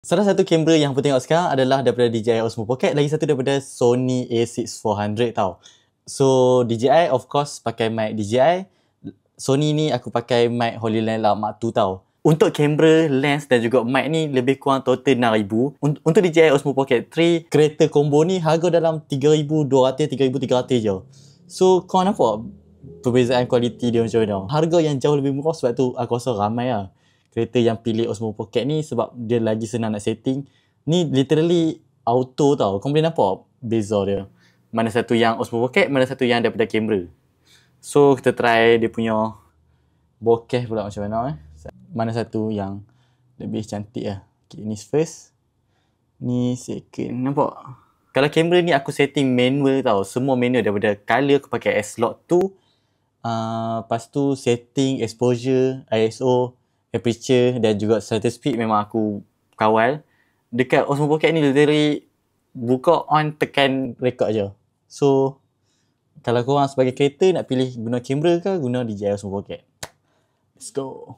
Salah satu kamera yang aku tengok sekarang adalah daripada DJI Osmo Pocket, lagi satu daripada Sony A6400 tau. So DJI of course pakai mic DJI, Sony ni aku pakai mic HoloLens Mark II tau. Untuk kamera, lens dan juga mic ni lebih kurang total 6,000. Untuk DJI Osmo Pocket 3 kereta combo ni harga dalam 3,200 3,300 je. So kau nampak perbezaan kualiti dia macam mana? Harga yang jauh lebih murah, sebab tu aku rasa ramai lah kereta yang pilih Osmo Pocket ni, sebab dia lagi senang nak setting. Ni literally auto tau. Kau boleh nampak beza dia. Mana satu yang Osmo Pocket, mana satu yang daripada kamera. So kita try dia punya bokeh pula macam mana Mana satu yang lebih cantik lah. Okay, ni first. Ni second. Nampak? Kalau kamera ni aku setting manual tau. Semua manual, daripada color aku pakai S-Log 2. Lepas tu setting exposure, ISO, aperture dan juga shutter speed memang aku kawal. Dekat Osmo Pocket ni literally buka on, tekan record je. So kalau korang sebagai creator nak pilih guna kamera ke guna DJI Osmo Pocket, let's go.